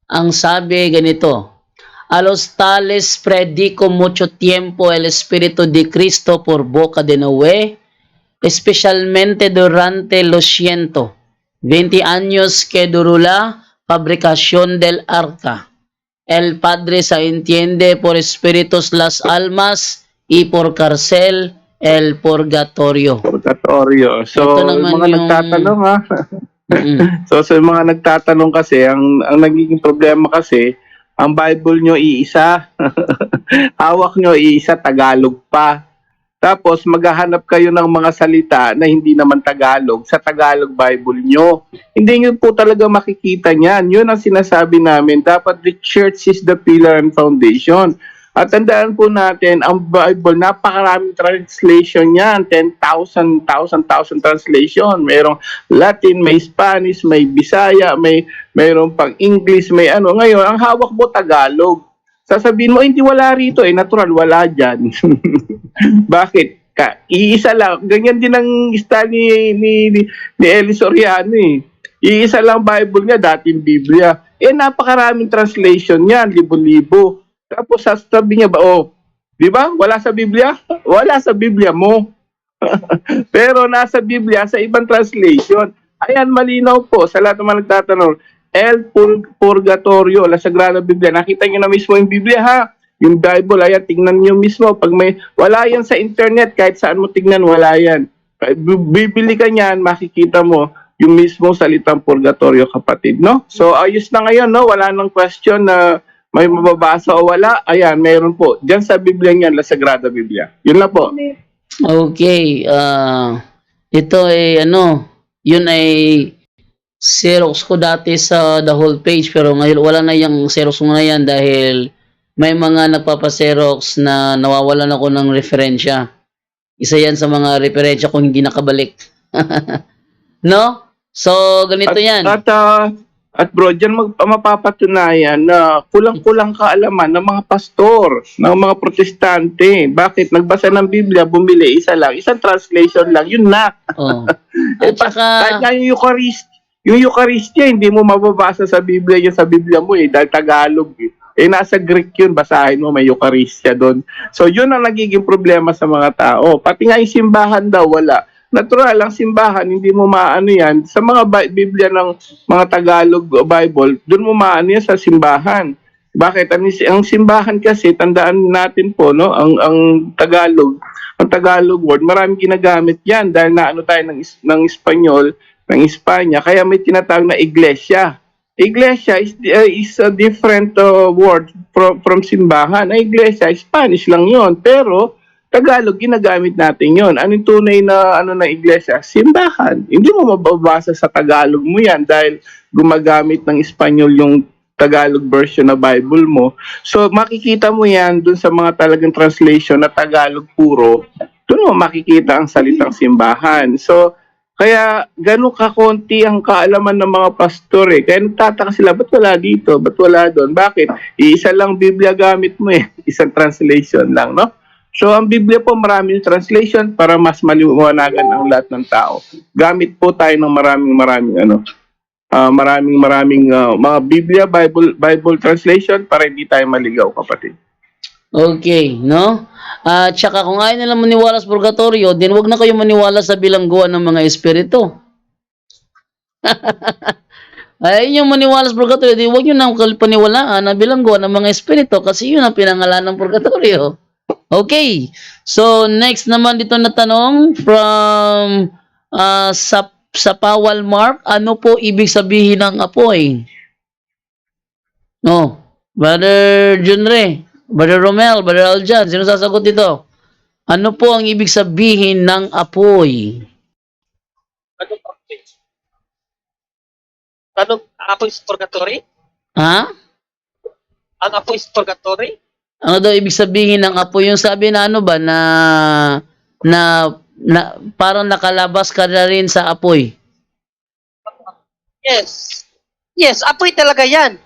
Ang sabi ganito, a los tales predico mucho tiempo el Espíritu de Cristo por boca de Noé, especialmente durante los 120 años que duró la fabricación del arca. El Padre se entiende por espíritus las almas y por cárcel el purgatorio. Purgatorio. Ito So, naman mga yung... nagtatanong ha. Mm-mm. So, sa mga nagtatanong kasi, ang nagiging problema kasi, ang Bible nyo iisa. Hawak nyo iisa, Tagalog pa. Tapos maghahanap kayo ng mga salita na hindi naman Tagalog sa Tagalog Bible nyo. Hindi nyo po talaga makikita niyan. Yun ang sinasabi namin. Dapat the church is the pillar and foundation. At tandaan po natin, ang Bible, napakaraming translation yan. 10,000 translation. Mayroong Latin, may Spanish, may Bisaya, mayroong pang English, may ano. Ngayon, ang hawak mo Tagalog. Sasabihin mo, hindi wala rito eh. Natural, wala dyan. Bakit? Iisa lang. Ganyan din ang style ni Eli Soriano eh. Iisa lang Bible niya, dating Biblia. Eh, napakaraming translation niyan, libo-libo. Tapos sasabi niya ba, oh, di ba? Wala sa Biblia? Wala sa Biblia mo. Pero nasa Biblia, sa ibang translation. Ayan, malinaw po sa lahat ng mga nagtatanong. Purgatorio, la Sagrada Biblia. Nakita niyo na mismo yung Biblia ha. Yung Bible, ayan, tingnan niyo mismo. Pag may, wala yan sa internet, kahit saan mo tingnan, wala yan. Bibili ka niyan, makikita mo yung mismo salitang purgatorio, kapatid, no? So, ayos na ngayon, no? Wala nang question na may mababasa o wala. Ayan, meron po. Diyan sa Biblia niyan, la Sagrada Biblia. Yun na po. Okay, ito ay yun ay Xerox ko dati sa the whole page pero ngayon wala na yung Xerox mo na yan dahil may mga nagpapa-Xerox na nawawalan ako ng referensya. Isa yan sa mga referensya kung hindi nakabalik. No? So, ganito yan. At bro, dyan mapapatunayan na kulang-kulang kaalaman ng mga pastor, ng mga protestante. Bakit? Nagbasa ng Biblia, bumili, isa lang. Isang translation lang, yun na. Oh. At saka, kahit nga yung Eucharistia, hindi mo mababasa sa Biblia yung sa Biblia mo eh, dahil Tagalog eh. Eh, nasa Greek yun, basahin mo, may Eucharistia doon. So, yun ang nagiging problema sa mga tao. Pati nga yung simbahan daw, wala. Natural, ang simbahan, hindi mo maano yan. Sa mga Biblia ng mga Tagalog Bible, doon mo maano yan sa simbahan. Bakit? Ang simbahan kasi, tandaan natin po, no? Ang Tagalog word, maraming ginagamit yan dahil naano tayo ng Espanyol, ng Espanya, kaya may tinatawag na iglesia. Iglesia is a different word from simbahan. Ang iglesia, Spanish lang yon, pero Tagalog, ginagamit natin yon. Anong tunay na na iglesia? Simbahan. Hindi mo mababasa sa Tagalog mo yan dahil gumagamit ng Espanyol yung Tagalog version na Bible mo. So, makikita mo yan dun sa mga talagang translation na Tagalog puro. Doon mo makikita ang salitang simbahan. So, kaya gano'n kakonti ang kaalaman ng mga pastor eh. Kaya nagtataka sila, ba't wala dito? Ba't wala doon? Bakit? Iisa lang Biblia gamit mo eh. Isang translation lang, no? So, ang Biblia po maraming translation para mas maliwanagan ang lahat ng tao. Gamit po tayo ng maraming mga Biblia, Bible translation para hindi tayo maligaw, kapatid. Okay, no? At saka kung ayaw nila maniwala sa purgatorio, din wag na kayo maniwala sa bilangguan ng mga espiritu. Ayaw yung maniwala sa purgatorio, di wag nyo na paniwalaan na bilangguan ng mga espiritu kasi yun ang pinangalan ng purgatorio. Okay, so next naman dito na tanong from sa Pawal Mark, ano po ibig sabihin ng apoy? No, Brother Junre, Brother Romel, Brother Aljan, sino sasagot dito? Ano po ang ibig sabihin ng apoy? Ano? Apoy sa purgatory? Ha? Ang apoy sa purgatory? Ano daw ibig sabihin ng apoy? Yung sabi na ano ba na parang nakalabas ka na rin sa apoy. Yes. Yes, apoy talaga yan.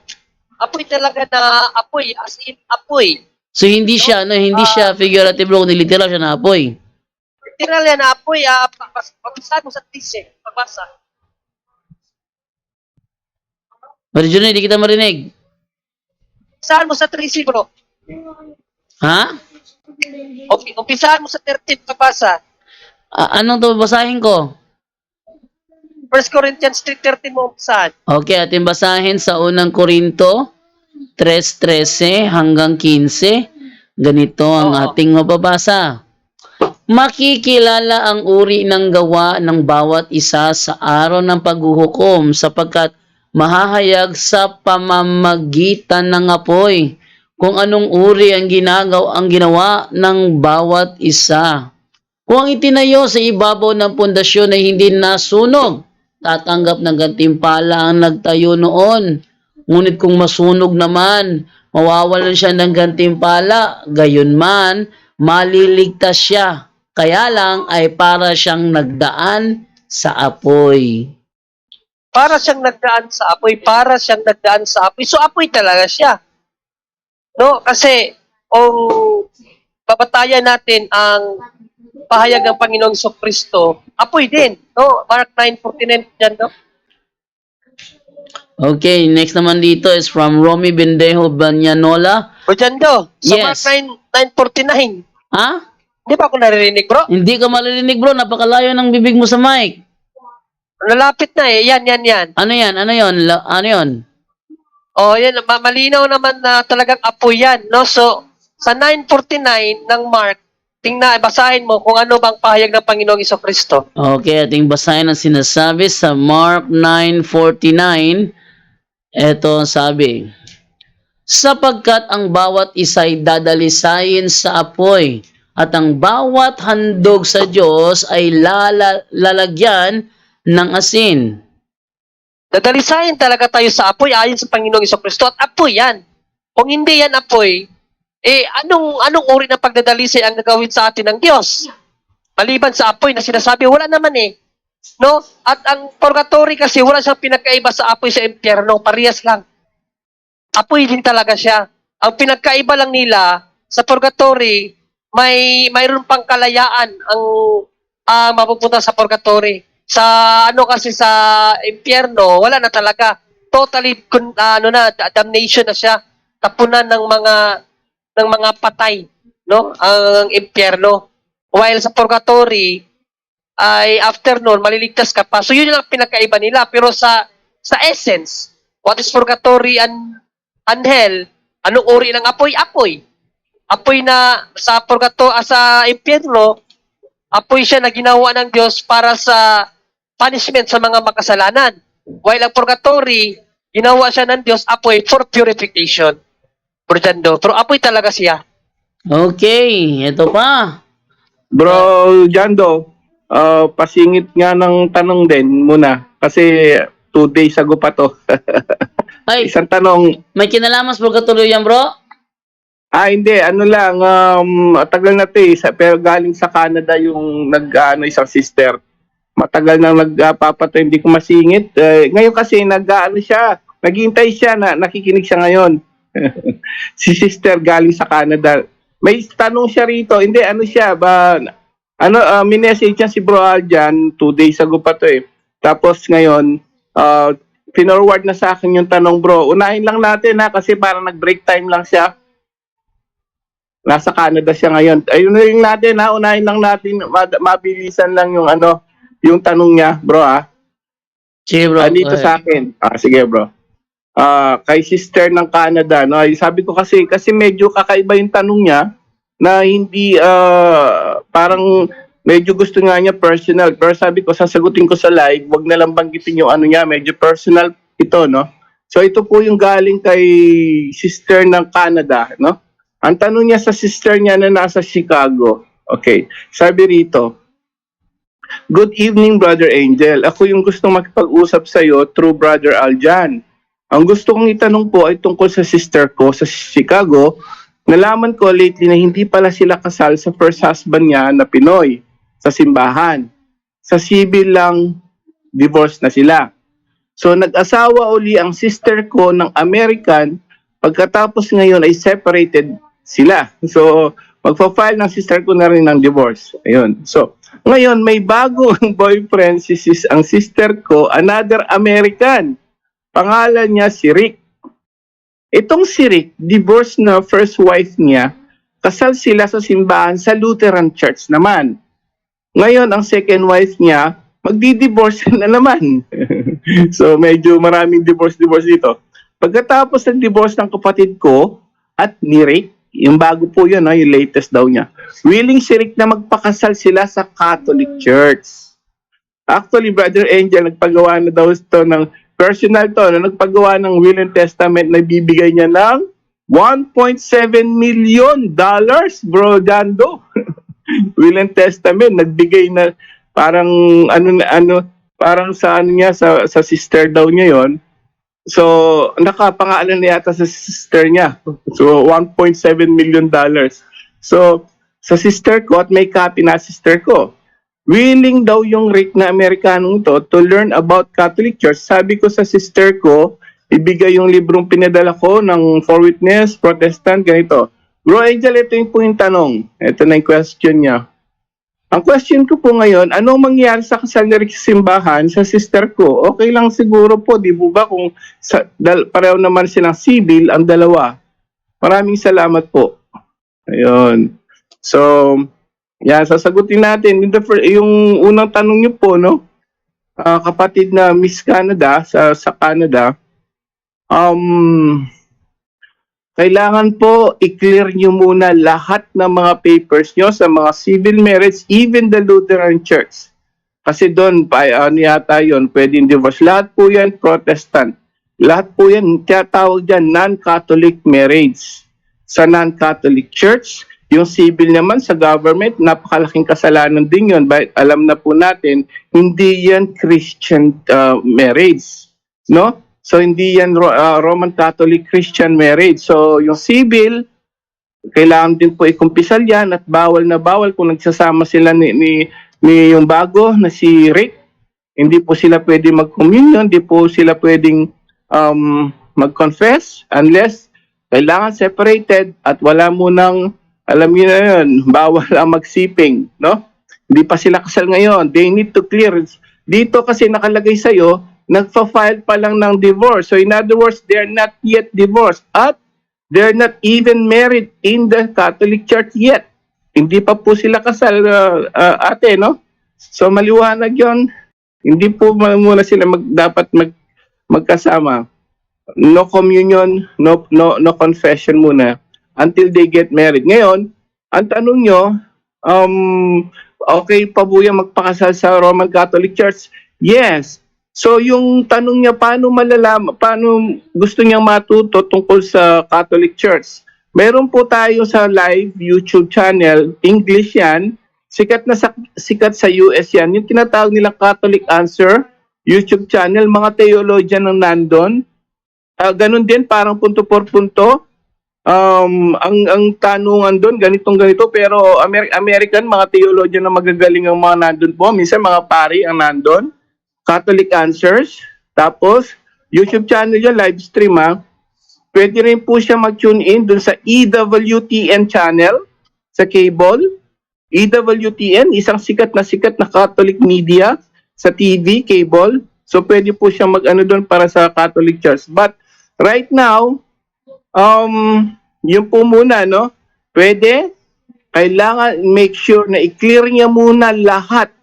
Apoy talaga na apoy, as in apoy. So hindi siya hindi siya figurative kundi literal siya na apoy. Literal yan na apoy, pagbasa mo sa tise, pagbasa. Brother Junre, hindi kita marinig. Umpisahan mo sa 13, bro. Ha? Umpisahan mo sa 13, pabasa. Anong to basahin ko? 1 Corinthians 3:13 mo umpisahan. Okay, ating basahin sa unang Korinto 3:13 hanggang 15. Ganito ang Oo. ating mababasa. Makikilala ang uri ng gawa ng bawat isa sa araw ng paghuhukom sapagkat mahahayag sa pamamagitan ng apoy kung anong uri ang ginawa ng bawat isa. Kung ang itinayo sa ibabaw ng pundasyon ay hindi nasunog, tatanggap ng gantimpala ang nagtayo noon. Ngunit kung masunog naman, mawawalan siya ng gantimpala, gayon man, maliligtas siya. Kaya lang ay para siyang nagdaan sa apoy. Para siyang nagdaan sa apoy, para siyang nagdaan sa apoy. So, apoy talaga siya. No? Kasi, kung babatayan natin ang pahayag ng Panginoong Kristo, apoy din. No? Mark 9:49 dyan, no? Okay, next naman dito is from Romy Bendejo Banyanola. O dyan do, sa Yes. Mark 9:49. Ha? Hindi ba ako naririnig, bro? Hindi ka maririnig bro, napakalayo ng bibig mo sa mic. Lalapit na eh. Yan. Ano yan? Ano yon? Ano yon? O, yan. Malinaw naman na talagang apoy yan, no? So, sa 9:49 ng Mark, basahin mo kung ano bang pahayag ng Panginoong Kristo. Okay, ating basahin ang sinasabi sa Mark 9:49. Ito ang sabi. Sapagkat ang bawat isa'y dadalisayin sa apoy at ang bawat handog sa Diyos ay lalagyan ng asin. Dadalisayin talaga tayo sa apoy ayon sa Panginoong Kristo at apoy yan. Kung hindi yan apoy, anong uri ng pagdadalisay ang gagawin sa atin ng Diyos? Maliban sa apoy na sinasabi, wala naman eh. No? At ang purgatory kasi wala siyang pinagkaiba sa apoy sa impyerno, parehas lang. Apoy din talaga siya. Ang pinagkaiba lang nila sa purgatory, mayroon pang kalayaan ang mapupunta sa purgatory. Sa kasi sa impyerno, wala na talaga. Totally damnation na siya. Tapunan ng mga patay, no? Ang impyerno. While sa purgatory ay after nun, maliligtas ka pa. So yun lang pinagkaiba nila. Pero sa essence, what is purgatory and hell? Anong uri ng apoy? Apoy. Apoy na sa sa impyerno, apoy siya na ginawa ng Diyos para sa punishment sa mga makasalanan. While ang purgatory, ginawa siya ng Diyos apoy for purification. Pero apoy talaga siya. Okay, ito pa. Bro Jando, pasingit nga ng tanong din muna. Kasi 2 days ago pa to. Ay, Isang tanong, may kinalaman sa purgatorio yan bro? hindi, ano lang, tagal na to eh, pero galing sa Canada yung isang sister. Matagal nang nagpapato, hindi ko masingit. Ngayon kasi naghihintay siya, nakikinig siya ngayon. Si sister galing sa Canada. May tanong siya rito, hindi, minessage niya si Bro Aljan, 2 days ago pa to eh. Tapos ngayon, pinorward na sa akin yung tanong, bro. Unahin lang natin kasi parang nag-break time lang siya. Nasa Canada siya ngayon. Ayun rin natin unahin lang natin, mabilisan lang yung tanong niya, bro Sige bro. Dito sa akin. Sige bro. Kay sister ng Canada, no? Sabi ko kasi medyo kakaiba yung tanong niya na hindi parang medyo gusto nga niya personal. Pero sabi ko, sasagutin ko sa live, wag na lang banggitin yung niya, medyo personal ito, no? So ito po yung galing kay sister ng Canada, no? Ang tanong niya sa sister niya na nasa Chicago. Okay. Sabi rito, good evening, Brother Angel. Ako yung gustong makipag-usap sa iyo through Brother Aljan. Ang gusto kong itanong po ay tungkol sa sister ko sa Chicago. Nalaman ko lately na hindi pala sila kasal sa first husband niya na Pinoy sa simbahan. Sa civil lang, divorce na sila. So nag-asawa uli ang sister ko ng American, pagkatapos ngayon ay separated sila. So magpa-file ng sister ko na rin ng divorce. Ayun. So ngayon may bagong boyfriend ang sister ko, another American. Pangalan niya si Rick. Itong si Rick, divorce na first wife niya, kasal sila sa simbahan sa Lutheran Church naman. Ngayon, ang second wife niya, magdi-divorce na naman. So, medyo maraming divorce dito. Pagkatapos ng divorce ng kapatid ko at ni Rick, yung bago po yun, no, yung latest daw niya, willing si Rick na magpakasal sila sa Catholic Church. Actually, Brother Angel, nagpagawa na daw ito ng personal to, na nagpagawa ng will and testament na bibigay niya ng $1.7 million, bro Dando. Will and testament, nagbigay na parang parang sa niya, sa sister daw niya yon. So, nakapangalan na yata sa sister niya. So, $1.7 million. So, sa sister ko, at may copy na sister ko, willing daw yung Rick na Amerikanong to learn about Catholic Church. Sabi ko sa sister ko, ibigay yung librong pinadala ko ng For Witness, Protestant, ganito. Bro Angel, ito yung po yung tanong. Ito na yung question niya. Ang question ko po ngayon, anong mangyayari sa kasal ni Rick sa simbahan sa sister ko? Okay lang siguro po, di po ba, kung pareho naman silang civil ang dalawa. Maraming salamat po. Ayun. So, yan, sasagutin natin. Yung unang tanong niyo po, no? Kapatid na Miss Canada, sa Canada, kailangan po i-clear nyo muna lahat ng mga papers nyo sa mga civil marriage, even the Lutheran Church. Kasi doon, yata yun, pwedeng divorce. Lahat po yan, Protestant. Lahat po yan, tiyatawag dyan, non-Catholic marriage. Sa non-Catholic Church, yung civil naman sa government, napakalaking kasalanan din yun. But alam na po natin, hindi yan Christian marriage. No? So, hindi yan Roman Catholic Christian marriage. So, yung civil, kailangan din po ikumpisal yan at bawal na bawal kung nagsasama sila ni yung bago na si Rick. Hindi po sila pwede mag-communion, hindi po sila pwedeng mag-confess unless kailangan separated at wala munang, alam niyo na yun, bawal ang magsiping, no? Hindi pa sila kasal ngayon. They need to clear. Dito kasi nakalagay sa'yo, nagfa-file pa lang ng divorce. So in other words, they're not yet divorced at they're not even married in the Catholic Church yet. Hindi pa po sila kasal, ate, no? So maliwanag yon. Hindi po muna sila dapat magkasama. No communion, no confession muna until they get married. Ngayon, ang tanong nyo, okay pa po yung magpakasal sa Roman Catholic Church? Yes. So yung tanong niya, paano gusto niyang matuto tungkol sa Catholic Church? Meron po tayo sa live YouTube channel, English yan, sikat sa US yan, yung tinatawag nilang Catholic Answer YouTube channel, mga theologian ang nandun. Ganun din, parang punto por punto. Ang tanungan doon, ganito, pero American, mga theologian na magagaling ang mga nandun po. Minsan mga pari ang nandun. Catholic Answers. Tapos, YouTube channel yun, live stream ha. Pwede rin po siya mag-tune in dun sa EWTN channel sa cable. EWTN, isang sikat na Catholic media sa TV, cable. So, pwede po siya mag-ano dun para sa Catholic Church. But, right now, yun po muna, no? Pwede, kailangan make sure na i-clear niya muna lahat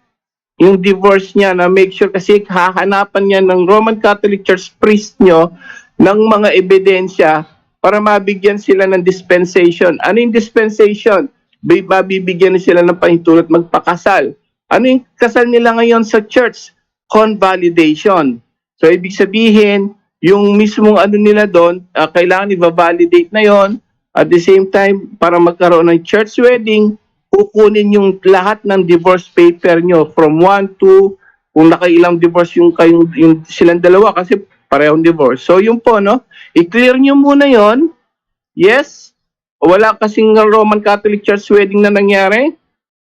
yung divorce niya, na make sure kasi hahanapan niya ng Roman Catholic Church priest nyo ng mga ebidensya para mabigyan sila ng dispensation. Ano yung dispensation? Mabibigyan sila ng pahintulot magpakasal. Ano yung kasal nila ngayon sa church? Convalidation. So, ibig sabihin, yung mismong ano nila doon, kailangan i-validate na yon. At the same time, para magkaroon ng church wedding, kukunin yung lahat ng divorce paper nyo from 1 to, kung nakailang divorce yung silang dalawa kasi parehong divorce. So yun po, no? I-clear nyo muna yon. Yes, wala kasing Roman Catholic Church wedding na nangyari.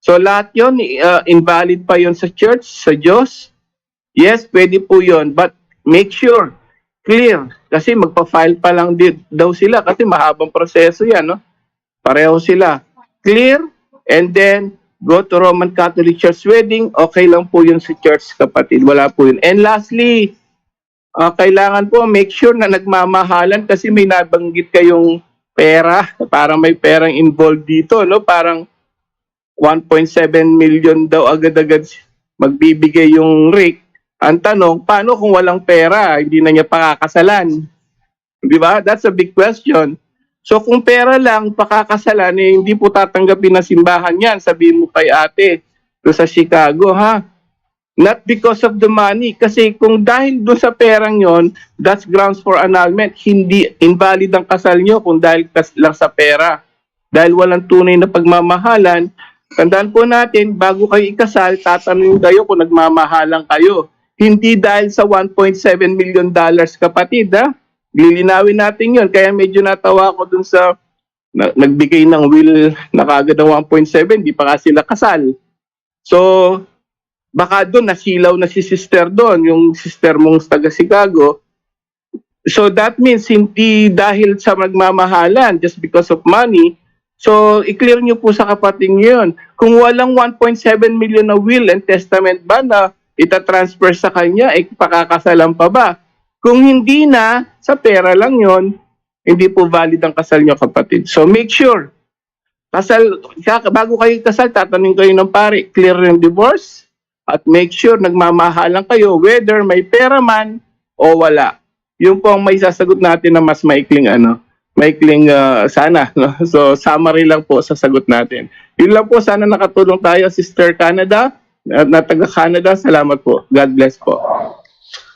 So lahat yon invalid pa yon sa church, sa Diyos. Yes, pwede po yon. But make sure, clear. Kasi magpa-file pa lang daw sila kasi mahabang proseso yan, no? Pareho sila. Clear. And then, go to Roman Catholic Church wedding, okay lang po yun sa church, kapatid. Wala po yun. And lastly, kailangan po make sure na nagmamahalan kasi may nabanggit kayong pera, parang may perang involved dito, no? Parang 1.7 million daw agad-agad magbibigay yung Rick. Ang tanong, paano kung walang pera? Hindi na niya pakakasalan. Di ba? That's a big question. So kung pera lang, pakakasalan, hindi po tatanggapin ng simbahan yan. Sabihin mo kay ate, doon sa Chicago, ha? Not because of the money. Kasi kung dahil doon sa perang yon, that's grounds for annulment. Hindi invalid ang kasal nyo kung dahil lang sa pera. Dahil walang tunay na pagmamahalan, tandaan po natin, bago kayo ikasal, tatanungin kayo kung nagmamahalan kayo. Hindi dahil sa 1.7 million dollars, kapatid, ha? Lilinawin natin yon. Kaya medyo natawa ko dun sa nagbigay ng will na kagad ng 1.7, di pa nga sila kasal. So, baka doon nasilaw na si sister doon, yung sister mong taga Chicago. So that means hindi dahil sa magmamahalan, just because of money. So, i-clear nyo po sa kapatid nyo yun. Kung walang 1.7 million na will and testament ba na itatransfer sa kanya, pakakasalan pa ba? Kung hindi na, sa pera lang yon, hindi po valid ang kasal nyo, kapatid. So make sure, bago kayo kasal, tatanungin kayo ng pare, clear yung divorce, at make sure nagmamahalan kayo, whether may pera man o wala. Yun po ang may sasagot natin na mas maikling sana. No? So summary lang po sa sagot natin. Yun lang po, sana nakatulong tayo, Sister Canada, na taga Canada. Salamat po. God bless po.